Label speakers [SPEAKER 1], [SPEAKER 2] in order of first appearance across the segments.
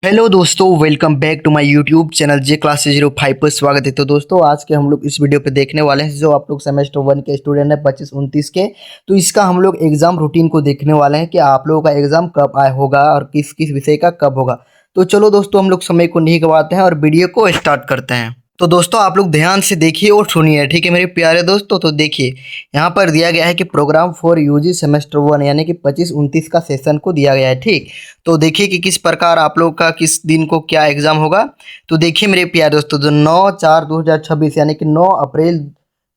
[SPEAKER 1] Hello दोस्तों, welcome back to my YouTube channel J class 05 पर स्वागत है। तो दोस्तों, आज के हम लोग इस वीडियो पे देखने वाले हैं जो आप लोग सेमेस्टर 1 के स्टूडेंट हैं 25-29 के। तो इसका हम लोग एग्जाम रूटीन को देखने वाले हैं कि आप लोगों का एग्जाम कब आया होगा और किस किस विषय का कब होगा। तो चलो दोस्तों, हम लोग समय को नहीं गवाते हैं और वीडियो को स्टार्ट करते हैं। तो दोस्तों, आप लोग ध्यान से देखिए और सुनिए, ठीक है मेरे प्यारे दोस्तों। तो देखिए, यहाँ पर दिया गया है कि प्रोग्राम फॉर यूजी सेमेस्टर 1 यानी कि 25-29 का सेशन को दिया गया है। ठीक, तो देखिए कि किस प्रकार आप लोग का किस दिन को क्या एग्जाम होगा। तो देखिए मेरे प्यारे दोस्तों, जो 9/4/2026 यानी कि 9 अप्रैल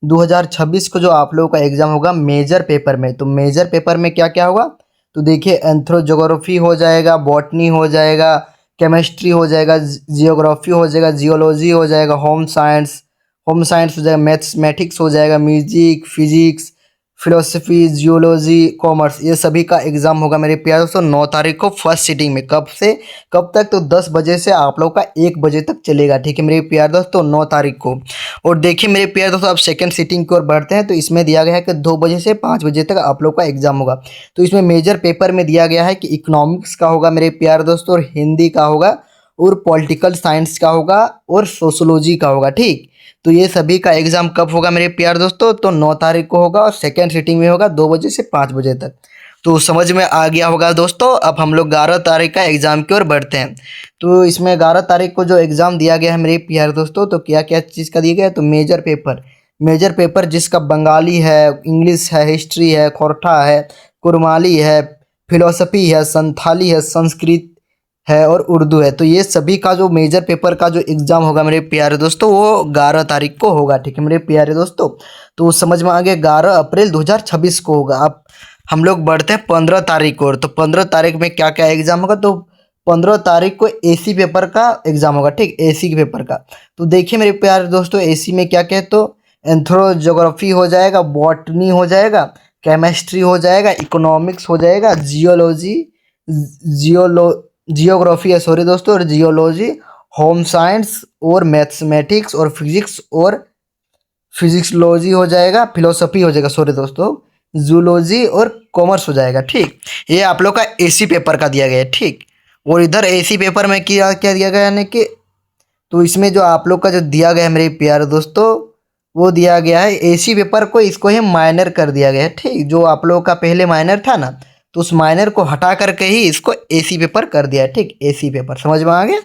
[SPEAKER 1] 2026 को जो आप लोगों का एग्जाम होगा मेजर पेपर में। तो मेजर पेपर में क्या क्या होगा, तो देखिए एंथ्रोजोग्राफी हो जाएगा, बॉटनी हो जाएगा, केमिस्ट्री हो जाएगा, जियोग्राफी हो जाएगा, जियोलॉजी हो जाएगा, होम साइंस हो जाएगा, मैथमेटिक्स हो जाएगा, music, physics, philosophy, geology, commerce, ये सभी का एग्जाम होगा मेरे प्यारे दोस्तों 9 तारीख को फर्स्ट सीटिंग में। कब से कब तक, तो 10 बजे से आप लोग का 1 बजे तक चलेगा। ठीक है मेरे प्यारे दोस्तों, 9 तारीख को। और देखिए मेरे प्यारे दोस्तों, अब सेकंड सीटिंग की ओर बढ़ते हैं। तो इसमें दिया गया है कि 2 बजे से 5 बजे तक आप लोग का एग्जाम होगा। तो इसमें मेजर पेपर में दिया गया है कि इकोनॉमिक्स का होगा मेरे प्यारे दोस्तों, और हिंदी का होगा, और पॉलिटिकल साइंस का होगा, और सोशोलॉजी का होगा। ठीक, तो ये सभी का एग्जाम कब होगा मेरे प्यार दोस्तों, तो 9 तारीख को होगा और सेकेंड सीटिंग में होगा 2 बजे से 5 बजे तक। तो समझ में आ गया होगा दोस्तों। अब हम लोग 11 तारीख का एग्जाम की ओर बढ़ते हैं। तो इसमें 11 तारीख को जो एग्जाम दिया गया है मेरे प्यार दोस्तों, तो क्या क्या चीज़ का दिया गया है, तो मेजर पेपर जिसका बंगाली है, इंग्लिश है, हिस्ट्री है, खोरठा है, कुरमाली है, फिलोसफी है, संथाली है, संस्कृत है, और उर्दू है। तो ये सभी का जो मेजर पेपर का जो एग्जाम होगा मेरे प्यारे दोस्तों, वो 11 तारीख को होगा। ठीक है मेरे प्यारे दोस्तों, तो समझ में आ गया, 11 अप्रैल 2026 को होगा। अब हम लोग बढ़ते हैं 15 तारीख को। तो 15 तारीख में क्या क्या एग्जाम होगा, तो 15 तारीख को एसी पेपर का एग्जाम होगा। ठीक, एसी के पेपर का। तो देखिए मेरे प्यारे दोस्तों, एसी में क्या क्या है, तो एंथ्रोजोग्राफी हो जाएगा, बॉटनी हो जाएगा, केमिस्ट्री हो जाएगा, इकोनॉमिक्स हो जाएगा, जियोलो जियोग्राफी है, सॉरी दोस्तों, और जियोलॉजी, होम साइंस, और मैथमेटिक्स, और फिजिक्स, और फिजिक्सलॉजी हो जाएगा, फिलोसफी हो जाएगा, सॉरी दोस्तों, जूलॉजी, और कॉमर्स हो जाएगा। ठीक, ये आप लोग का एसी पेपर का दिया गया है। ठीक, और इधर एसी पेपर में क्या क्या दिया गया यानी कि, तो इसमें जो आप लोग का जो दिया गया है मेरे प्यारे दोस्तों, वो दिया गया है एसी पेपर को, इसको ही माइनर कर दिया गया है। ठीक, जो आप लोगों का पहले माइनर था ना, तो उस माइनर को हटा करके ही इसको एसी पेपर कर दिया है। ठीक, एसी पेपर समझ में आ गया।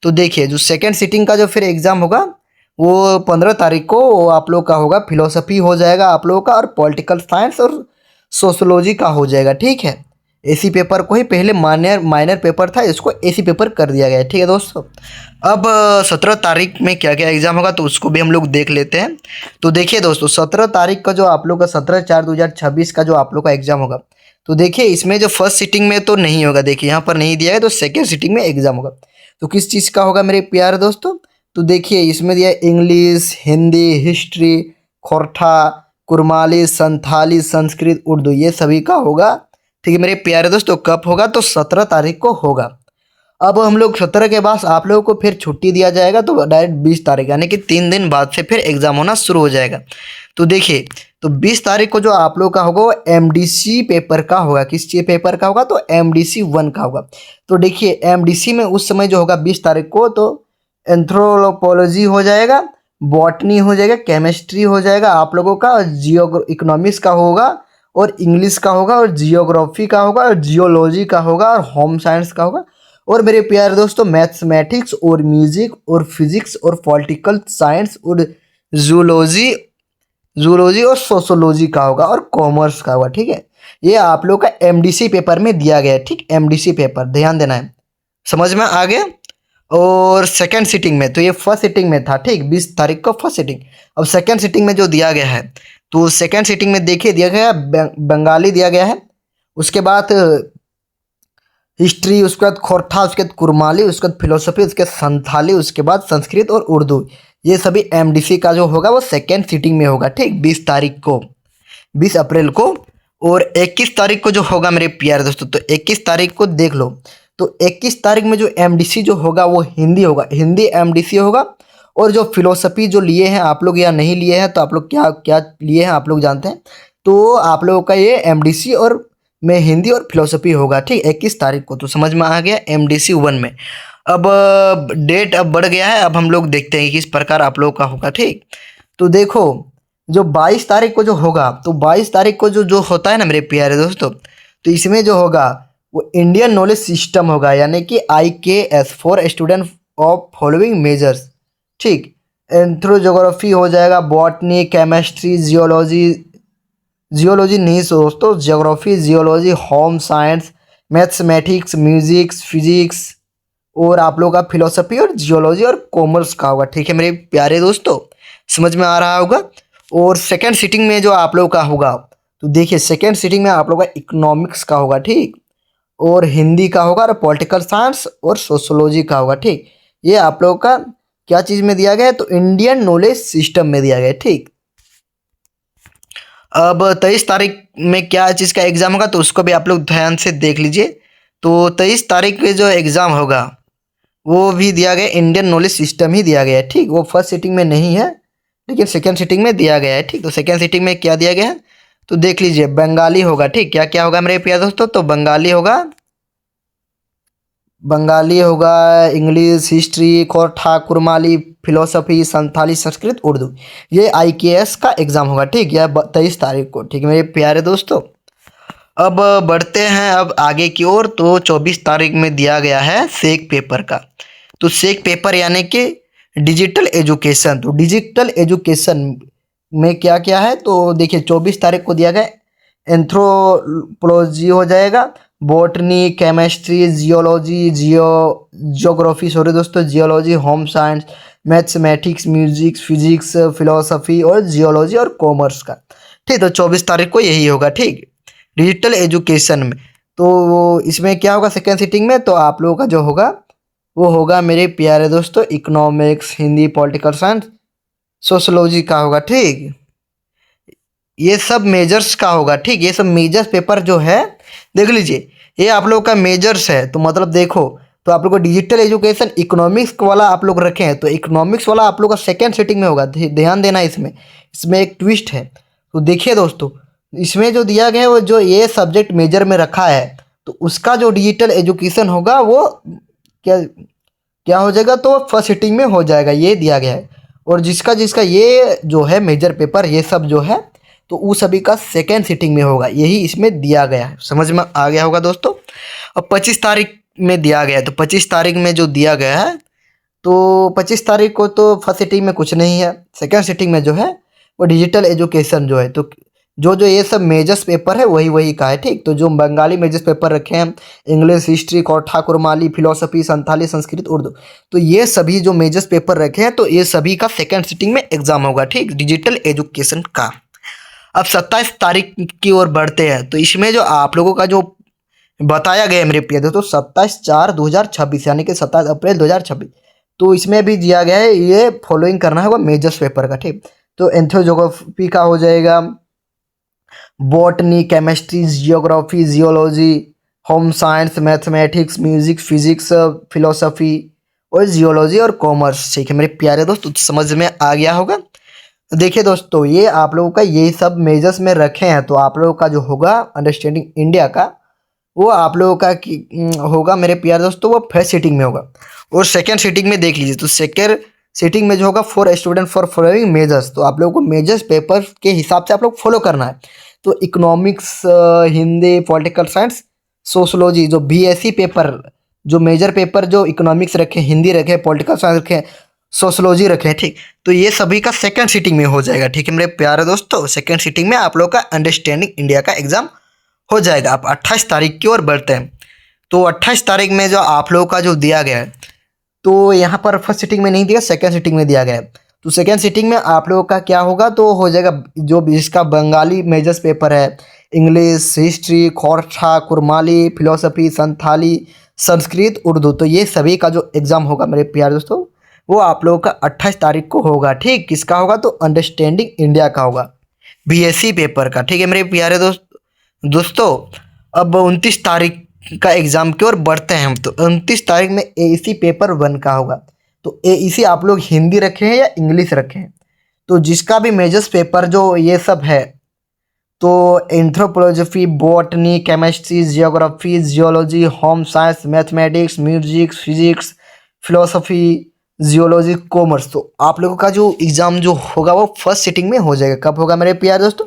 [SPEAKER 1] तो देखिए, जो सेकंड सीटिंग का जो फिर एग्जाम होगा, वो 15 तारीख को वो आप लोग का होगा, फिलोसफी हो जाएगा आप लोगों का, और पॉलिटिकल साइंस और सोशोलॉजी का हो जाएगा। ठीक है, एसी पेपर को ही पहले माइनर माइनर पेपर था, इसको एसी पेपर कर दिया गया है। ठीक है दोस्तों, अब 17 तारीख में क्या क्या एग्जाम होगा, तो उसको भी हम लोग देख लेते हैं। तो देखिए दोस्तों, 17 तारीख का जो आप लोग का 17/4/2026 का जो आप लोग का एग्जाम होगा, तो देखिए इसमें जो फर्स्ट सीटिंग में तो नहीं होगा, देखिए यहाँ पर नहीं दिया है, तो सेकेंड सीटिंग में एग्जाम होगा। तो किस चीज़ का होगा मेरे प्यारे दोस्तों, तो देखिए इसमें दिया है इंग्लिश, हिंदी, हिस्ट्री, खोरठा, कुरमाली, संथाली, संस्कृत, उर्दू, ये सभी का होगा। ठीक है मेरे प्यारे दोस्तों, कब होगा, तो 17 तारीख को होगा। अब हम लोग 17 के बाद आप लोगों को फिर छुट्टी दिया जाएगा, तो डायरेक्ट 20 तारीख यानी कि 3 दिन बाद से फिर एग्जाम होना शुरू हो जाएगा। तो देखिए, तो 20 तारीख को जो आप लोग का होगा वो एमडीसी पेपर का होगा। किस चीज पेपर का होगा, तो एमडीसी 1 का होगा। तो देखिए एमडीसी में उस समय जो होगा 20 तारीख को, तो एंथ्रोपोलॉजी हो जाएगा, बॉटनी हो जाएगा, केमिस्ट्री हो जाएगा आप लोगों का, और जियो इकोनॉमिक्स का होगा, और इंग्लिश का होगा, और जियोग्राफी का होगा, और जियोलॉजी का होगा, और होम साइंस का होगा, और मेरे प्यारे दोस्तों मैथमेटिक्स, और म्यूजिक, और फिजिक्स, और पॉलिटिकल साइंस, और जूलॉजी जूलॉजी और सोशोलॉजी का होगा, और कॉमर्स का होगा। ठीक है, ये आप लोग का एमडीसी पेपर में दिया गया है। ठीक, एमडीसी पेपर ध्यान देना है, समझ में आ गया। और सेकंड सीटिंग में, तो ये फर्स्ट सीटिंग में था। ठीक, 20 तारीख को फर्स्ट सीटिंग। अब सेकंड सीटिंग में जो दिया गया है, तो सेकंड सीटिंग में देखिए दिया गया है बंगाली दिया गया है, उसके बाद हिस्ट्री, उसके बाद खोरठा, उसके बाद कुरमाली, उसके बाद फिलोसफी, उसके बाद संथाली, उसके बाद संस्कृत और उर्दू। ये सभी एमडीसी का जो होगा वो सेकेंड सीटिंग में होगा। ठीक, 20 तारीख को, 20 अप्रैल को। और 21 तारीख को जो होगा मेरे प्यारे दोस्तों, तो 21 तारीख को देख लो। तो 21 तारीख में जो एमडीसी जो होगा वो हिंदी होगा, हिंदी एमडीसी होगा। और जो फिलोसफी जो लिए हैं आप लोग या नहीं लिए हैं, तो आप लोग क्या क्या लिए हैं आप लोग जानते हैं। तो आप लोगों का ये एमडीसी और में हिंदी और फिलोसफी होगा। ठीक, 21 तारीख को। तो समझ में आ गया एमडीसी 1 में। अब डेट अब बढ़ गया है, अब हम लोग देखते हैं कि किस प्रकार आप लोग का होगा। ठीक, तो देखो जो 22 तारीख को जो होगा, तो 22 तारीख को जो जो होता है ना मेरे प्यारे दोस्तों, तो इसमें जो होगा वो इंडियन नॉलेज सिस्टम होगा, यानी कि IKS for student of following measures. ठीक, एंथ्रो ज्योग्राफी हो जाएगा, बॉटनी, केमिस्ट्री, जियोलॉजी, जियोलॉजी नहीं दोस्तों, geography, geology, home science, mathematics, musics, physics, और आप लोगों का फिलोसफी और जियोलॉजी और कॉमर्स का होगा। ठीक है मेरे प्यारे दोस्तों, समझ में आ रहा होगा। और सेकंड सीटिंग में जो आप लोगों का होगा, तो देखिए सेकंड सीटिंग में आप लोगों का इकोनॉमिक्स का होगा। ठीक, और हिंदी का होगा, और पॉलिटिकल साइंस और सोशोलॉजी का होगा। ठीक, ये आप लोगों का क्या चीज़ में दिया गया है, तो इंडियन नॉलेज सिस्टम में दिया गया है। ठीक, अब 23 तारीख में क्या चीज़ का एग्ज़ाम होगा, तो उसको भी आप लोग ध्यान से देख लीजिए। तो 23 तारीख पे जो एग्ज़ाम होगा वो भी दिया गया, इंडियन नॉलेज सिस्टम ही दिया गया है। ठीक, वो फर्स्ट सीटिंग में नहीं है, लेकिन सेकंड सीटिंग में दिया गया है। ठीक, तो सेकंड सीटिंग में क्या दिया गया है, तो देख लीजिए बंगाली होगा। ठीक, क्या क्या होगा मेरे प्यारे दोस्तों, तो बंगाली होगा, बंगाली होगा, English, history, Khortha, Kurmali, philosophy, Santhali, Sanskrit, Urdu. ये IKS का एग्ज़ाम होगा। ठीक, यह 23 तारीख को। ठीक है मेरे प्यारे दोस्तों, अब बढ़ते हैं अब आगे की ओर। तो 24 तारीख में दिया गया है सेक पेपर का। तो सेक पेपर यानी कि डिजिटल एजुकेशन। तो डिजिटल एजुकेशन में क्या क्या है, तो देखिए 24 तारीख को दिया गया एंथ्रोपोलॉजी हो जाएगा, botany, chemistry, geology, geography, sorry दोस्तों, geology, home science, mathematics, musics, physics, philosophy और जियोलॉजी और कॉमर्स का। ठीक, तो 24 तारीख को यही होगा। ठीक, डिजिटल एजुकेशन में। तो इसमें क्या होगा सेकेंड सीटिंग में, तो आप लोगों का जो होगा वो होगा मेरे प्यारे दोस्तों economics, Hindi, political science, sociology का होगा। ठीक, ये सब मेजर्स का होगा। ठीक, ये सब मेजर्स पेपर जो है देख लीजिए, ये आप लोग का मेजर्स है। तो मतलब देखो, तो आप लोग को डिजिटल एजुकेशन इकोनॉमिक्स वाला आप लोग रखे हैं, तो इकोनॉमिक्स वाला आप लोग का सेकेंड सीटिंग में होगा। ध्यान देना इसमें, इसमें एक ट्विस्ट है। तो देखिए दोस्तों, इसमें जो दिया गया है वो जो ये सब्जेक्ट मेजर में रखा है, तो उसका जो डिजिटल एजुकेशन होगा वो क्या क्या हो जाएगा, तो फर्स्ट सीटिंग में हो जाएगा, ये दिया गया है। और जिसका जिसका ये जो है मेजर पेपर ये सब जो है, तो वो सभी का सेकेंड सीटिंग में होगा, यही इसमें दिया गया है। समझ में आ गया होगा दोस्तों। अब 25 तारीख में दिया गया है, तो 25 तारीख में जो दिया गया है, तो 25 तारीख को तो फर्स्ट सीटिंग में कुछ नहीं है, सेकेंड सीटिंग में जो है वो डिजिटल एजुकेशन जो है, तो जो जो ये सब मेजर्स पेपर है वही वही का है। ठीक, तो जो बंगाली मेजर्स पेपर रखे हैं, इंग्लिश, हिस्ट्री, कोठा, कुरमाली, फिलोसफी, संथाली, संस्कृत, उर्दू, तो ये सभी जो मेजर्स पेपर रखे हैं, तो ये सभी का सेकेंड सीटिंग में एग्जाम होगा। ठीक, डिजिटल एजुकेशन का। अब 27 तारीख की ओर बढ़ते हैं, तो इसमें जो आप लोगों का जो बताया गया है मेरे प्रिय दोस्तों, 27/4/2026 यानी कि 27 अप्रैल 2026, तो इसमें भी दिया गया है ये फॉलोइंग करना होगा मेजर्स पेपर का। ठीक, तो एंथ्रोजोग्राफी का हो जाएगा, botany, chemistry, geography, geology, home science, mathematics, music, physics, philosophy और जियोलॉजी और कॉमर्स। ठीक है मेरे प्यारे दोस्त, तो समझ में आ गया होगा। तो देखिए दोस्तों, ये आप लोगों का ये सब मेजर्स में रखे हैं, तो आप लोगों का जो होगा अंडरस्टैंडिंग इंडिया का, वो आप लोगों का होगा मेरे प्यारे दोस्तों, वो फर्स्ट सीटिंग में होगा। और सेकेंड सीटिंग में देख लीजिए, तो सेकेंड सीटिंग में जो होगा for student for following measures, तो आप लोगों को मेजर्स पेपर के हिसाब से आप लोग फॉलो करना है। तो economics, Hindi, political science, sociology, जो BSc पेपर, जो मेजर पेपर जो इकोनॉमिक्स रखे, हिंदी रखे, पॉलिटिकल साइंस रखे, सोशोलॉजी रखे। ठीक, तो ये सभी का सेकंड सीटिंग में हो जाएगा। ठीक है मेरे प्यारे दोस्तों, सेकंड सीटिंग में आप लोग का अंडरस्टैंडिंग इंडिया का एग्जाम हो जाएगा। आप 28 तारीख की ओर बढ़ते हैं। तो 28 तारीख में जो आप लोगों का जो दिया गया है, तो यहाँ पर फर्स्ट सीटिंग में नहीं दिया, सेकंड सीटिंग में दिया गया है। तो सेकंड सीटिंग में आप लोगों का क्या होगा, तो हो जाएगा जो जिसका बंगाली मेजर्स पेपर है, English, history, Khortha, Kurmali, philosophy, Santhali, Sanskrit, Urdu, तो ये सभी का जो एग्ज़ाम होगा मेरे प्यारे दोस्तों, वो आप लोगों का 28 तारीख को होगा। ठीक, किसका होगा, तो अंडरस्टैंडिंग इंडिया का होगा, BSc पेपर का। ठीक है मेरे प्यारे दोस्तों, अब 29 तारीख का एग्ज़ाम की ओर बढ़ते हैं हम। तो 29 तारीख में AEC पेपर 1 का होगा। तो AEC आप लोग हिंदी रखे हैं या इंग्लिश रखे हैं, तो जिसका भी मेजर्स पेपर जो ये सब है, तो anthropology, botany, chemistry, geography, geology, home science, mathematics, music, physics, philosophy, geology, commerce. तो आप लोगों का जो एग्ज़ाम जो होगा वो फर्स्ट सिटिंग में हो जाएगा। कब होगा मेरे प्यारे दोस्तों?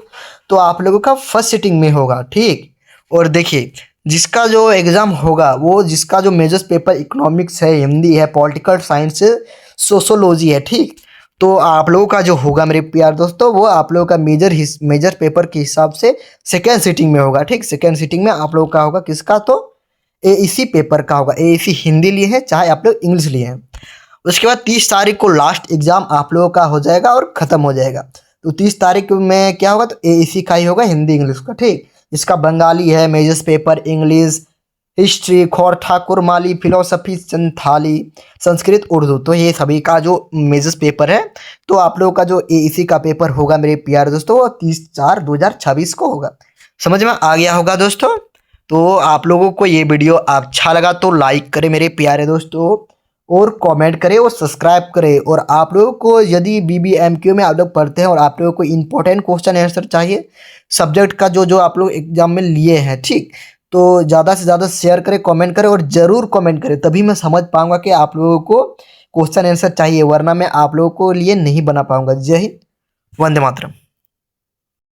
[SPEAKER 1] तो आप लोगों का फर्स्ट सिटिंग में होगा, ठीक। और देखिए, जिसका जो एग्ज़ाम होगा वो जिसका जो मेजर्स पेपर इकोनॉमिक्स है, हिंदी है, पॉलिटिकल साइंस है, सोशोलॉजी है, ठीक। तो आप लोगों का जो होगा मेरे प्यारे दोस्तों वो आप लोगों का मेजर पेपर के हिसाब से सेकेंड सिटिंग में होगा, ठीक। सेकेंड सिटिंग में आप लोगों का होगा किसका? तो एईसी पेपर का होगा। एईसी हिंदी लिए है चाहे आप लोग इंग्लिश लिए हैं। उसके बाद 30 तारीख को लास्ट एग्जाम आप लोगों का हो जाएगा और ख़त्म हो जाएगा। तो 30 तारीख में क्या होगा? तो एईसी का ही होगा, हिंदी इंग्लिश का, ठीक। इसका बंगाली है, मेजर्स पेपर इंग्लिश, हिस्ट्री, खौर ठाकुर माली, फिलोसफी संथाली, संस्कृत, उर्दू। तो ये सभी का जो मेजर्स पेपर है, तो आप लोगों का जो एईसी का पेपर होगा मेरे प्यारे दोस्तों वो 30/4/2026 को होगा। समझ में आ गया होगा दोस्तों? तो आप लोगों को ये वीडियो अच्छा लगा तो लाइक करें मेरे प्यारे दोस्तों, और कमेंट करें और सब्सक्राइब करें। और आप लोगों को यदि बीबीएमक्यू में आप लोग पढ़ते हैं और आप लोगों को इंपॉर्टेंट क्वेश्चन आंसर चाहिए सब्जेक्ट का जो जो आप लोग एग्जाम में लिए हैं, ठीक, तो ज़्यादा से ज़्यादा शेयर करें, कमेंट करें, और ज़रूर कमेंट करें, तभी मैं समझ पाऊंगा कि आप लोगों को क्वेश्चन आंसर चाहिए, वरना मैं आप लोगों को लिए नहीं बना पाऊंगा। जय हिंद, वंदे मातरम।